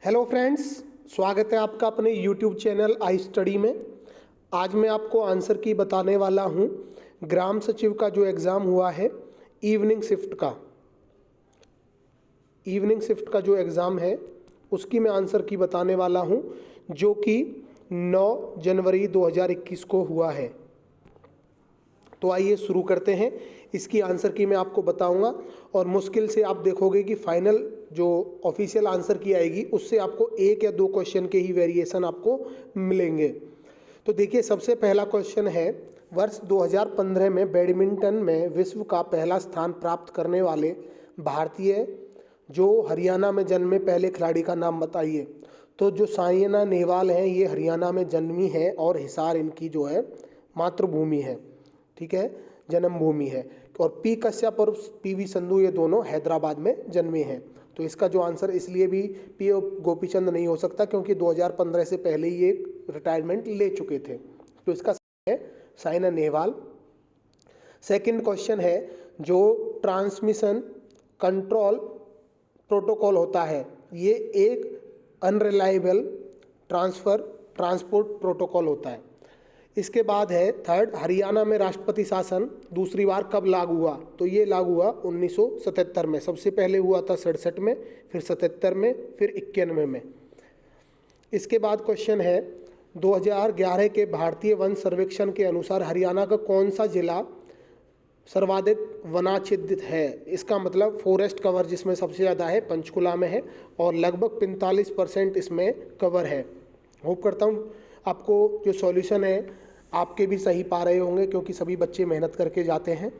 Hello friends, स्वागत है आपका अपने यूट्यूब चैनल आई स्टडी में। आज मैं आपको आंसर की बताने वाला हूँ ग्राम सचिव का जो एग्ज़ाम हुआ है इवनिंग शिफ्ट का जो एग्ज़ाम है उसकी मैं आंसर की बताने वाला हूँ, जो कि 9 जनवरी 2021 को हुआ है। तो आइए शुरू करते हैं। इसकी आंसर की मैं आपको बताऊंगा और मुश्किल से आप देखोगे कि फाइनल जो ऑफिशियल आंसर की आएगी उससे आपको एक या दो क्वेश्चन के ही वेरिएशन आपको मिलेंगे। तो देखिए, सबसे पहला क्वेश्चन है, वर्ष 2015 में बैडमिंटन में विश्व का पहला स्थान प्राप्त करने वाले भारतीय जो हरियाणा में जन्मे पहले खिलाड़ी का नाम बताइए। तो जो साइना नेहवाल हैं ये हरियाणा में जन्मी है और हिसार इनकी जो है मातृभूमि है, ठीक है, जन्मभूमि है। और पी कश्यप और पीवी संधू ये दोनों हैदराबाद में जन्मे हैं। तो इसका जो आंसर इसलिए भी पी गोपीचंद नहीं हो सकता क्योंकि 2015 से पहले ही ये रिटायरमेंट ले चुके थे। तो इसका है साइना नेहवाल। सेकंड क्वेश्चन है, जो ट्रांसमिशन कंट्रोल प्रोटोकॉल होता है ये एक अनरिलायबल ट्रांसपोर्ट प्रोटोकॉल होता है। इसके बाद है थर्ड, हरियाणा में राष्ट्रपति शासन दूसरी बार कब लागू हुआ। तो ये लागू हुआ 1977 में। सबसे पहले हुआ था 67 में, फिर 77 में, फिर 91 में। इसके बाद क्वेश्चन है, 2011 के भारतीय वन सर्वेक्षण के अनुसार हरियाणा का कौन सा जिला सर्वाधिक वनाच्छादित है। इसका मतलब फॉरेस्ट कवर जिसमें सबसे ज़्यादा है पंचकुला में है और लगभग 45% इसमें कवर है। होप करता हूँ आपको जो सॉल्यूशन है आपके भी सही पा रहे होंगे, क्योंकि सभी बच्चे मेहनत करके जाते हैं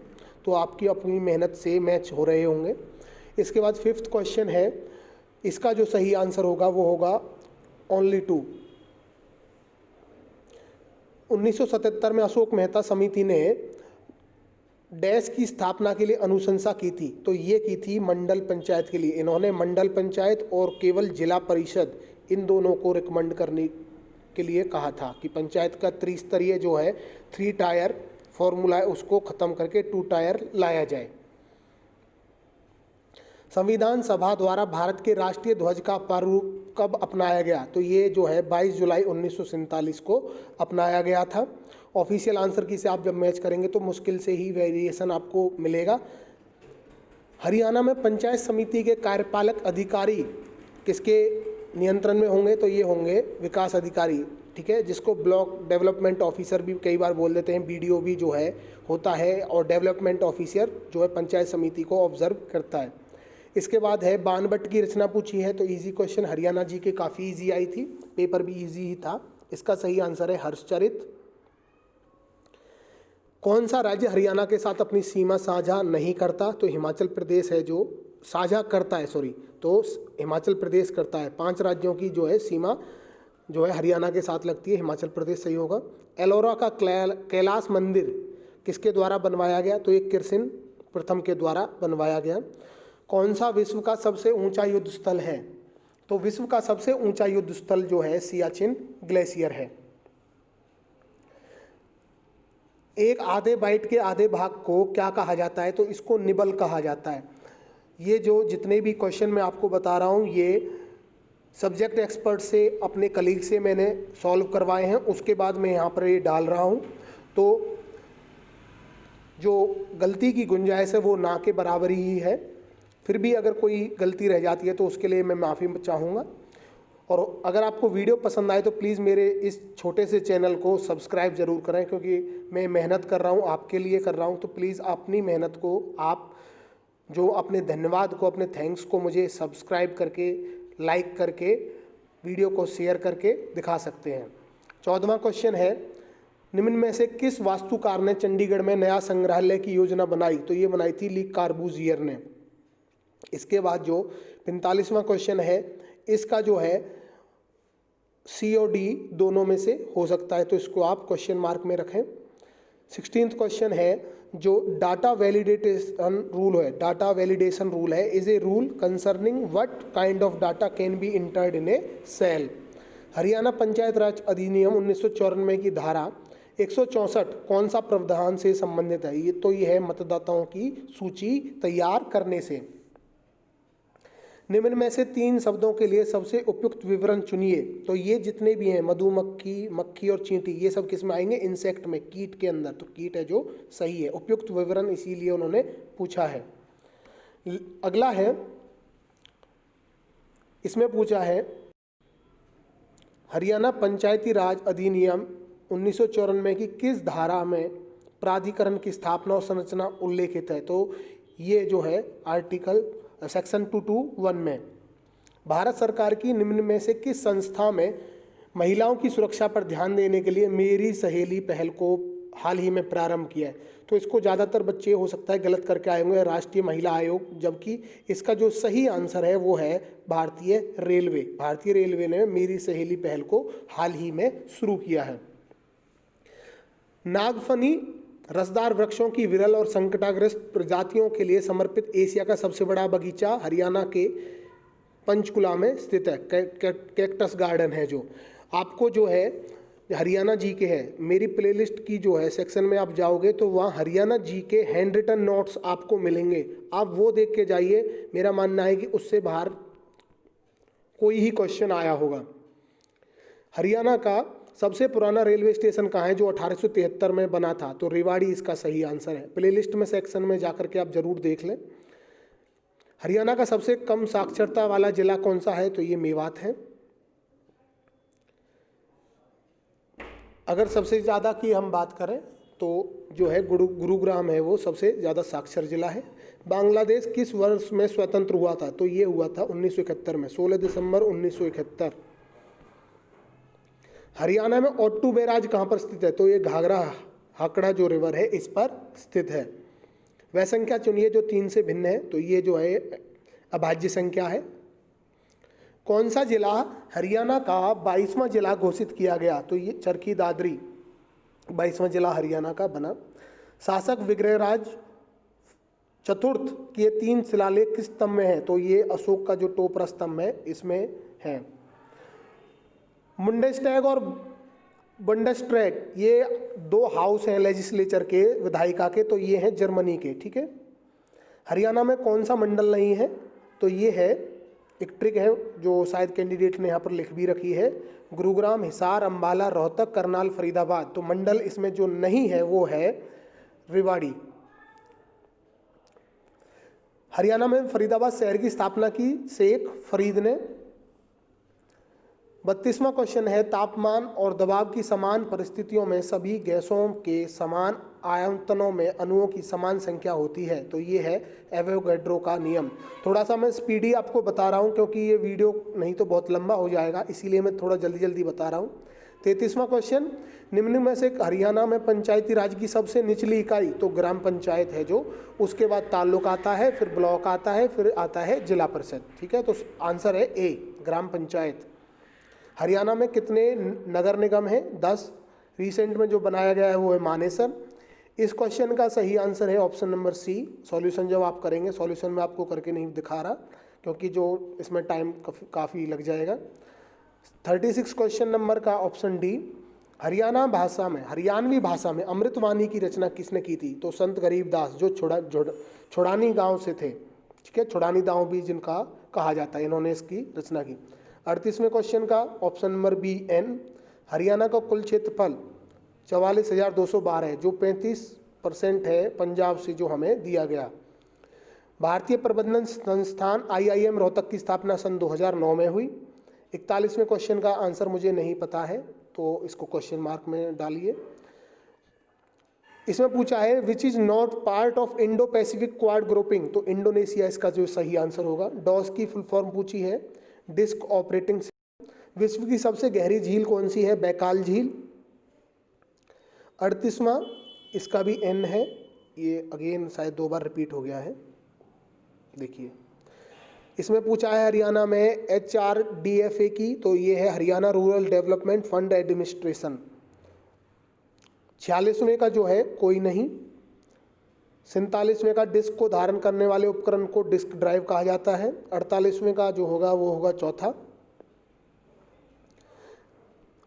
तो आपकी अपनी मेहनत से मैच हो रहे होंगे। इसके बाद फिफ्थ क्वेश्चन है, इसका जो सही आंसर होगा वो होगा ओनली 2। 1977 में अशोक मेहता समिति ने डैश की स्थापना के लिए अनुशंसा की थी। तो ये की थी मंडल पंचायत के लिए। इन्होंने मंडल पंचायत और केवल जिला परिषद इन दोनों को रिकमेंड करने के लिए कहा था कि पंचायत का त्रिस्तरीय जो है 3 टायर फॉर्मूला है उसको ख़त्म करके 2 टायर लाया जाए। संविधान सभा द्वारा भारत के राष्ट्रीय ध्वज का प्रारूप कब अपनाया गया। तो ये जो है 22 जुलाई 1947 को अपनाया गया था। ऑफिशियल आंसर की से आप जब मैच करेंगे तो मुश्किल से ही वेरिएशन आपको मिलेगा। हरियाणा में पंचायत समिति के कार्यपालक अधिकारी किसके नियंत्रण में होंगे। तो ये होंगे विकास अधिकारी, ठीक है, जिसको ब्लॉक डेवलपमेंट ऑफिसर भी कई बार बोल देते हैं, बीडीओ भी जो है होता है, और डेवलपमेंट ऑफिसर जो है पंचायत समिति को ऑब्जर्व करता है। इसके बाद है बाणभट्ट की रचना पूछी है। तो इजी क्वेश्चन, हरियाणा जी के काफ़ी इजी आई थी, पेपर भी इजी ही था। इसका सही आंसर है हर्षचरित। कौन सा राज्य हरियाणा के साथ अपनी सीमा साझा नहीं करता। तो हिमाचल प्रदेश है जो साझा करता है, तो हिमाचल प्रदेश करता है। 5 राज्यों की जो है सीमा जो है हरियाणा के साथ लगती है, हिमाचल प्रदेश सही होगा। एलोरा का कैलाश मंदिर किसके द्वारा बनवाया गया। तो ये कृष्ण प्रथम के द्वारा बनवाया गया। कौन सा विश्व का सबसे ऊंचा युद्ध स्थल है। तो विश्व का सबसे ऊंचा युद्ध स्थल जो है सियाचिन ग्लेशियर है। एक आधे बाइट के आधे भाग को क्या कहा जाता है। तो इसको निबल कहा जाता है। ये जो जितने भी क्वेश्चन मैं आपको बता रहा हूँ ये सब्जेक्ट एक्सपर्ट से, अपने कलीग से मैंने सॉल्व करवाए हैं, उसके बाद मैं यहाँ पर ये डाल रहा हूँ। तो जो गलती की गुंजाइश है वो ना के बराबर ही है। फिर भी अगर कोई गलती रह जाती है तो उसके लिए मैं माफ़ी चाहूँगा। और अगर आपको वीडियो पसंद आए तो प्लीज़ मेरे इस छोटे से चैनल को सब्सक्राइब ज़रूर करें, क्योंकि मैं मेहनत कर रहा हूँ, आपके लिए कर रहा हूँ। तो प्लीज़ अपनी मेहनत को आप जो अपने धन्यवाद को, अपने थैंक्स को मुझे सब्सक्राइब करके, लाइक करके, वीडियो को शेयर करके दिखा सकते हैं। 14वां क्वेश्चन है, निम्न में से किस वास्तुकार ने चंडीगढ़ में नया संग्रहालय की योजना बनाई। तो ये बनाई थी ली कार्बूजियर ने। इसके बाद जो 45वां क्वेश्चन है, इसका जो है सी और डी दोनों में से हो सकता है, तो इसको आप क्वेश्चन मार्क में रखें। 16th क्वेश्चन है, जो डाटा वैलिडेशन रूल है, डाटा वैलिडेशन रूल है, is a rule concerning what kind of data can be entered in a cell. Haryana panchayat Raj अधिनियम 1994 की धारा 164 कौन सा प्रावधान से संबंधित है। ये तो ये है मतदाताओं की सूची तैयार करने से। निम्न में से 3 शब्दों के लिए सबसे उपयुक्त विवरण चुनिए। तो ये जितने भी हैं मधुमक्खी, मक्खी और चींटी, ये सब किस में आएंगे? इंसेक्ट में, कीट के अंदर। तो कीट है जो सही है, उपयुक्त विवरण इसीलिए उन्होंने पूछा है। अगला है, इसमें पूछा है हरियाणा पंचायती राज अधिनियम 1994 की किस धारा में प्राधिकरण की स्थापना और संरचना उल्लेखित है? तो ये जो है आर्टिकल सेक्शन 221 में। भारत सरकार की निम्न में से किस संस्था में महिलाओं की सुरक्षा पर ध्यान देने के लिए मेरी सहेली पहल को हाल ही में प्रारंभ किया है? तो इसको ज़्यादातर बच्चे हो सकता है गलत करके आए होंगे, राष्ट्रीय महिला आयोग, जबकि इसका जो सही आंसर है वो है भारतीय रेलवे। भारतीय रेलवे ने मेरी सहेली पहल को हाल ही में शुरू किया है। नागफनी रसदार वृक्षों की विरल और संकटाग्रस्त प्रजातियों के लिए समर्पित एशिया का सबसे बड़ा बगीचा हरियाणा के पंचकुला में स्थित है। कैक्टस गार्डन है जो आपको जो है हरियाणा जी के है। मेरी प्लेलिस्ट की जो है सेक्शन में आप जाओगे तो वहाँ हरियाणा जी के हैंड रिटन नोट्स आपको मिलेंगे, आप वो देख के जाइए। मेरा मानना है कि उससे बाहर कोई ही क्वेश्चन आया होगा। हरियाणा का सबसे पुराना रेलवे स्टेशन कहाँ है जो 1873 में बना था? तो रेवाड़ी इसका सही आंसर है। प्लेलिस्ट में सेक्शन में जाकर के आप जरूर देख लें। हरियाणा का सबसे कम साक्षरता वाला जिला कौन सा है? तो ये मेवात है। अगर सबसे ज़्यादा की हम बात करें तो जो है गुरुग्राम है वो सबसे ज़्यादा साक्षर जिला है। बांग्लादेश किस वर्ष में स्वतंत्र हुआ था? तो ये हुआ था 1971 में, 16 दिसंबर 1971। हरियाणा में ओट्टू बैराज कहाँ पर स्थित है? तो ये घाघरा हाकड़ा जो रिवर है इस पर स्थित है। वह संख्या चुनिए जो 3 से भिन्न है। तो ये जो है अभाज्य संख्या है। कौन सा जिला हरियाणा का 22वां जिला घोषित किया गया? तो ये चरखी दादरी 22वां जिला हरियाणा का बना। शासक विग्रहराज चतुर्थ के 3 शिलालेख किस स्तंभ में है? तो ये अशोक का जो टोपरा स्तंभ है इसमें है। मुंडेस्टैग और बुंडेस्ट्रैट ये 2 हाउस हैं लेजिस्लेचर के, विधायिका के, तो ये हैं जर्मनी के। ठीक है। हरियाणा में कौन सा मंडल नहीं है? तो ये है एक ट्रिक है जो शायद कैंडिडेट ने यहाँ पर लिख भी रखी है। गुरुग्राम, हिसार, अंबाला, रोहतक, करनाल, फरीदाबाद। तो मंडल इसमें जो नहीं है वो है रेवाड़ी। हरियाणा में फरीदाबाद शहर की स्थापना की शेख फरीद ने। 32वां क्वेश्चन है तापमान और दबाव की समान परिस्थितियों में सभी गैसों के समान आयतनों में अणुओं की समान संख्या होती है। तो ये है एवोगैड्रो का नियम। थोड़ा सा मैं स्पीडी आपको बता रहा हूँ क्योंकि ये वीडियो नहीं तो बहुत लंबा हो जाएगा, इसीलिए मैं थोड़ा जल्दी जल्दी बता रहा हूँ। 33वां क्वेश्चन, निम्न में से हरियाणा में पंचायती राज की सबसे निचली इकाई? तो ग्राम पंचायत है जो, उसके बाद ताल्लुक आता है, फिर ब्लॉक आता है, फिर आता है जिला परिषद। ठीक है, तो आंसर है ए, ग्राम पंचायत। हरियाणा में कितने नगर निगम हैं? 10। रिसेंट में जो बनाया गया है वो है मानेसर। इस क्वेश्चन का सही आंसर है ऑप्शन नंबर सी। सॉल्यूशन जब आप करेंगे, सॉल्यूशन में आपको करके नहीं दिखा रहा क्योंकि जो इसमें टाइम काफ़ी लग जाएगा। 36 क्वेश्चन नंबर का ऑप्शन डी, हरियाणा भाषा में, हरियाणवी भाषा में अमृतवाणी की रचना किसने की थी? तो संत गरीबदास जो छोड़ानी गांव से थे। ठीक है, छोड़ानी गांव भी जिनका कहा जाता है, इन्होंने इसकी रचना की। 38वें क्वेश्चन का option number B N, Haryana का कुल क्षेत्रफल 44,212 है जो 35% है पंजाब से जो हमें दिया गया। भारतीय प्रबंधन संस्थान IIM रोहतक की स्थापना सन 2009 में हुई। 41वें क्वेश्चन का आंसर मुझे नहीं पता है तो इसको क्वेश्चन मार्क में डालिए। इसमें पूछा है which is not part of Indo Pacific quad grouping? तो इंडोनेशिया इसका जो सही आंसर होगा। डॉस की फुल फॉर्म पूछी है, डिस्क ऑपरेटिंग सिस्टम। विश्व की सबसे गहरी झील कौन सी है? बैकाल झील। 38वां, इसका भी एन है, ये अगेन शायद 2 बार रिपीट हो गया है। देखिए इसमें पूछा है हरियाणा में HRDFA की, तो ये है Haryana rural development fund administration. 46वें का जो है कोई नहीं। 47वें का डिस्क को धारण करने वाले उपकरण को डिस्क ड्राइव कहा जाता है। 48वें का जो होगा वो होगा चौथा।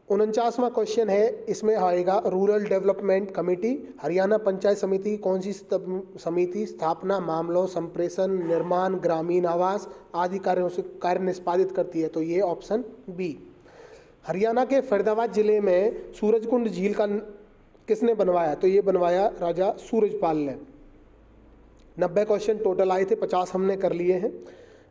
49वां क्वेश्चन है, इसमें आएगा rural development committee, Haryana panchayat समिति कौन सी समिति स्थापना, मामलों, संप्रेषण, निर्माण, ग्रामीण आवास आदि कार्यों से कार्य निष्पादित करती है? तो ये ऑप्शन बी। हरियाणा के फरीदाबाद जिले में सूरजकुंड झील का किसने बनवाया? तो ये बनवाया राजा सूरजपाल ने। 90 क्वेश्चन टोटल आए थे, 50 हमने कर लिए हैं।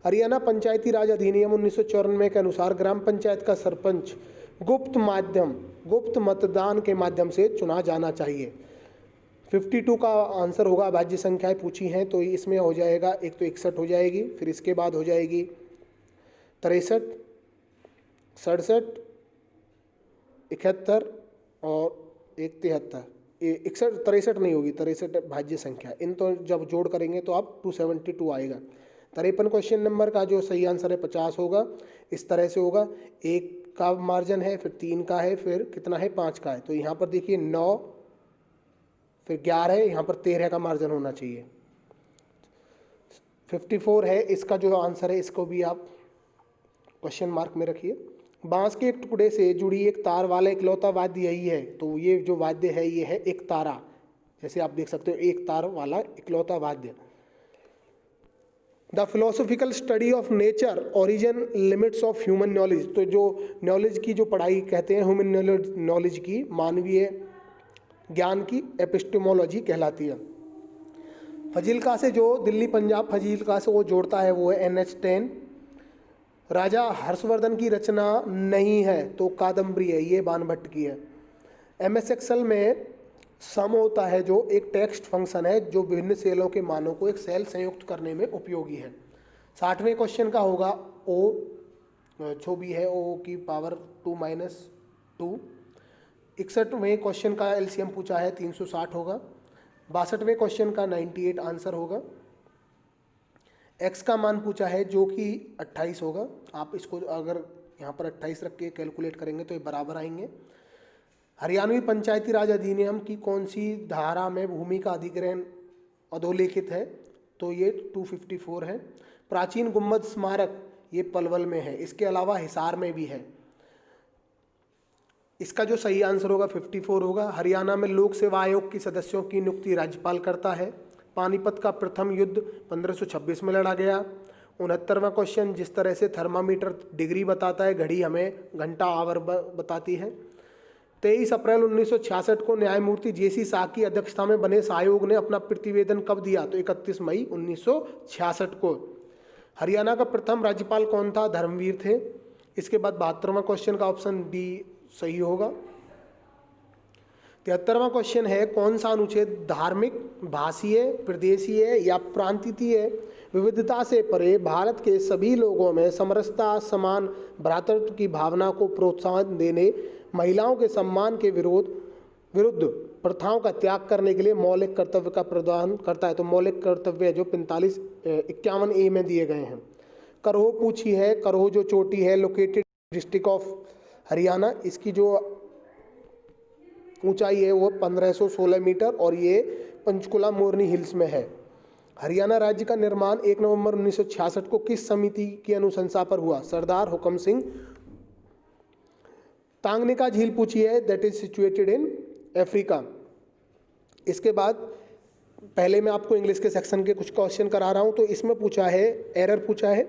हरियाणा पंचायती राज अधिनियम 1994 के अनुसार ग्राम पंचायत का सरपंच गुप्त मतदान के माध्यम से चुना जाना चाहिए। 52 का आंसर होगा, भाज्य संख्याएं पूछी हैं तो इसमें हो जाएगा, एक तो 61 हो जाएगी, फिर इसके बाद हो जाएगी 63, 67, 71 और एक 73। 61 63 नहीं होगी, 63 भाज्य संख्या, इन तो जब जोड़ करेंगे तो आप 272 आएगा। 53 क्वेश्चन नंबर का जो सही आंसर है 50 होगा। इस तरह से होगा, 1 का मार्जिन है, फिर 3 का है, फिर कितना है 5 का है। तो यहाँ पर देखिए 9, फिर 11 है, यहाँ पर 13 का मार्जिन होना चाहिए। 54 है इसका जो आंसर है, इसको भी आप क्वेश्चन मार्क में रखिए। बांस के एक टुकड़े से जुड़ी एक तार वाला इकलौता वाद्य यही है। तो ये जो वाद्य है ये है एक तारा, जैसे आप देख सकते हो एक तार वाला इकलौता वाद्य। The philosophical study of nature origin limits of human knowledge. तो जो नॉलेज की जो पढ़ाई कहते हैं ह्यूमन नॉलेज की, मानवीय ज्ञान की एपिस्टेमोलॉजी कहलाती है। फजीलका से जो दिल्ली पंजाब फजीलका से वो जोड़ता है वो है NH10। राजा हर्षवर्धन की रचना नहीं है तो कादम्बरी है, ये बाणभट्ट की है। MS एक्सेल में सम होता है जो एक टेक्स्ट फंक्शन है जो विभिन्न सेलों के मानों को एक सेल संयुक्त करने में उपयोगी है। 60वें क्वेश्चन का होगा O जो भी है O की पावर 2 - 2। 61वें क्वेश्चन का LCM पूछा है 360 होगा। 62वें क्वेश्चन का 98 आंसर होगा। X का मान पूछा है जो कि 28 होगा। आप इसको अगर यहाँ पर 28 रख के कैलकुलेट करेंगे तो ये बराबर आएंगे। हरियाणवी पंचायती राज अधिनियम की कौन सी धारा में भूमि का अधिग्रहण अधोलेखित है? तो ये 254 है। प्राचीन गुम्बद स्मारक ये पलवल में है, इसके अलावा हिसार में भी है। इसका जो सही आंसर होगा 54 होगा। हरियाणा में लोक सेवा आयोग की सदस्यों की नियुक्ति राज्यपाल करता है। पानीपत का प्रथम युद्ध 1526 में लड़ा गया। 69वां क्वेश्चन, जिस तरह से थर्मामीटर डिग्री बताता है, घड़ी हमें घंटा आवर बताती है। 23 अप्रैल 1966 को न्यायमूर्ति JC शाह की अध्यक्षता में बने इस आयोग ने अपना प्रतिवेदन कब दिया? तो 31 मई 1966 को। हरियाणा का प्रथम राज्यपाल कौन था? धर्मवीर थे। इसके बाद 72वां क्वेश्चन का ऑप्शन डी सही होगा। 73वां क्वेश्चन है, कौन सा अनुच्छेद धार्मिक, भाषीय, प्रदेशीय या प्रांतीय विविधता से परे भारत के सभी लोगों में समरसता, समान भ्रातृत्व की भावना को प्रोत्साहन देने, महिलाओं के सम्मान के विरुद्ध प्रथाओं का त्याग करने के लिए मौलिक कर्तव्य का प्रदान करता है? तो मौलिक कर्तव्य जो 45-51A में दिए गए हैं। करोह पूछी है, करोह जो चोटी है लोकेटेड डिस्ट्रिक्ट ऑफ हरियाणा, इसकी जो ऊंचाई है वो 1516 मीटर और ये पंचकुला मोरनी हिल्स में है। हरियाणा राज्य का निर्माण 1 नवंबर 1966 को किस समिति की अनुशंसा पर हुआ? सरदार हुकम सिंह। तांगनिका झील पूछी है, that is situated in Africa. इसके बाद पहले मैं आपको इंग्लिश के सेक्शन के कुछ क्वेश्चन करा रहा हूँ। तो इसमें पूछा है, एरर पूछा है,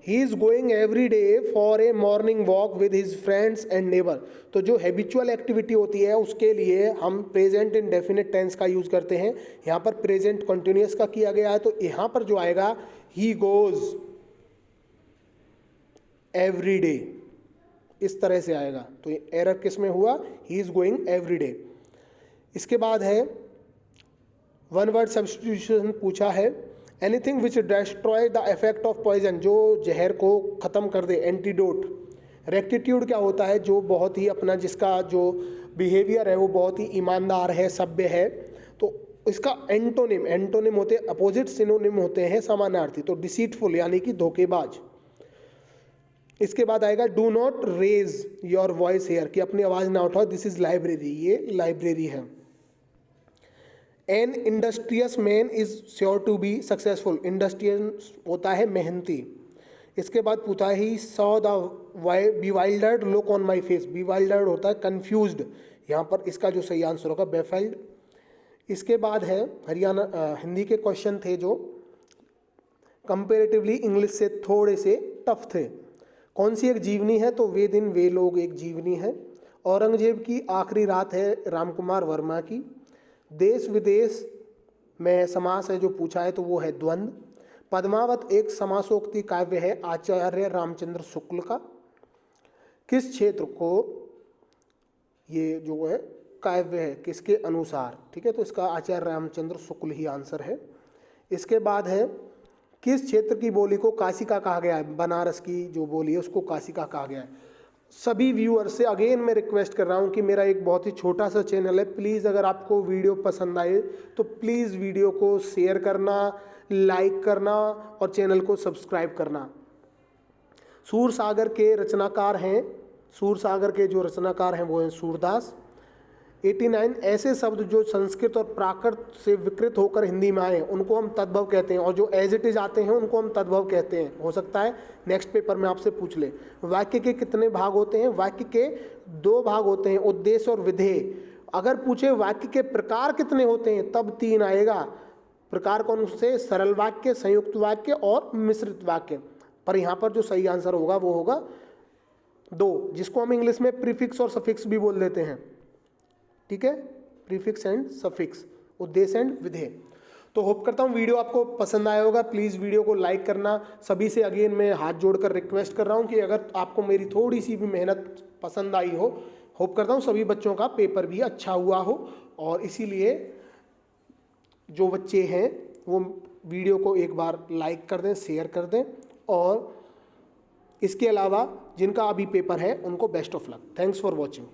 ही is going every day for a morning walk with his friends and neighbour. तो जो हैबिचुअल एक्टिविटी होती है उसके लिए हम प्रेजेंट इंडेफिनिट टेंस का यूज करते हैं। यहाँ पर प्रेजेंट कंटिन्यूअस का किया गया है, तो यहाँ पर जो आएगा ही गोज एवरी डे, इस तरह से आएगा। तो एरर किस में हुआ? He is going every day. इसके बाद है वन वर्ड सब्स्टिट्यूशन पूछा है, anything which destroy the effect of poison, जो जहर को खत्म कर दे, एंटीडोट। रेक्टिट्यूड क्या होता है? जो बहुत ही अपना, जिसका जो बिहेवियर है वो बहुत ही ईमानदार है, सभ्य है। तो इसका एंटोनिम होते हैं, अपोजिट सिनोनिम होते हैं समानार्थी। तो डिसीटफुल यानी कि धोखेबाज। इसके बाद आएगा do not raise your voice here, कि अपनी आवाज ना उठाओ, दिस इज लाइब्रेरी, ये लाइब्रेरी है। An industrious man is sure to be successful, industrious होता है मेहनती। इसके बाद पूछा he saw the bewildered look on my face. Bewildered होता है कंफ्यूज्ड, यहाँ पर इसका जो सही आंसर होगा बेफाइल्ड। इसके बाद है हरियाणा हिंदी के क्वेश्चन थे जो कंपेरेटिवली इंग्लिश से थोड़े से टफ थे। कौन सी एक जीवनी है, तो वे दिन वे लोग एक जीवनी है। औरंगजेब की आखिरी रात है रामकुमार वर्मा की। देश विदेश में समास है जो पूछा है तो वो है द्वंद्व। पद्मावत एक समासोक्ति काव्य है आचार्य रामचंद्र शुक्ल का। किस क्षेत्र को ये जो है काव्य है किसके अनुसार, ठीक है, तो इसका आचार्य रामचंद्र शुक्ल ही आंसर है। इसके बाद है किस क्षेत्र की बोली को काशिका कहा गया है, बनारस की जो बोली है उसको काशिका कहा गया है। सभी व्यूअर्स से अगेन मैं रिक्वेस्ट कर रहा हूँ कि मेरा एक बहुत ही छोटा सा चैनल है, प्लीज़ अगर आपको वीडियो पसंद आए तो प्लीज़ वीडियो को शेयर करना, लाइक करना और चैनल को सब्सक्राइब करना। सूरसागर के रचनाकार हैं, सूरसागर के जो रचनाकार हैं वो हैं सूरदास। 89 ऐसे शब्द जो संस्कृत और प्राकृत से विकृत होकर हिंदी में आए उनको हम तद्भव कहते हैं, और जो एज इट इज आते हैं उनको हम तद्भव कहते हैं। हो सकता है नेक्स्ट पेपर में आपसे पूछ ले। वाक्य के कितने भाग होते हैं, वाक्य के 2 भाग होते हैं, उद्देश्य और विधेय। अगर पूछे वाक्य के प्रकार कितने होते हैं तब 3 आएगा। प्रकार कौन से, सरल वाक्य, संयुक्त वाक्य और मिश्रित वाक्य। पर यहाँ पर जो सही आंसर होगा वो होगा 2, जिसको हम इंग्लिश में प्रीफिक्स और सफिक्स भी बोल देते हैं, ठीक है, प्रीफिक्स एंड सफिक्स, उद्देश्य एंड विधेय। तो होप करता हूँ वीडियो आपको पसंद आया होगा। प्लीज़ वीडियो को लाइक करना। सभी से अगेन मैं हाथ जोड़कर रिक्वेस्ट कर रहा हूँ कि अगर आपको मेरी थोड़ी सी भी मेहनत पसंद आई हो, होप करता हूँ सभी बच्चों का पेपर भी अच्छा हुआ हो, और इसीलिए जो बच्चे हैं वो वीडियो को एक बार लाइक कर दें, शेयर कर दें, और इसके अलावा जिनका अभी पेपर है उनको best of luck. Thanks for watching.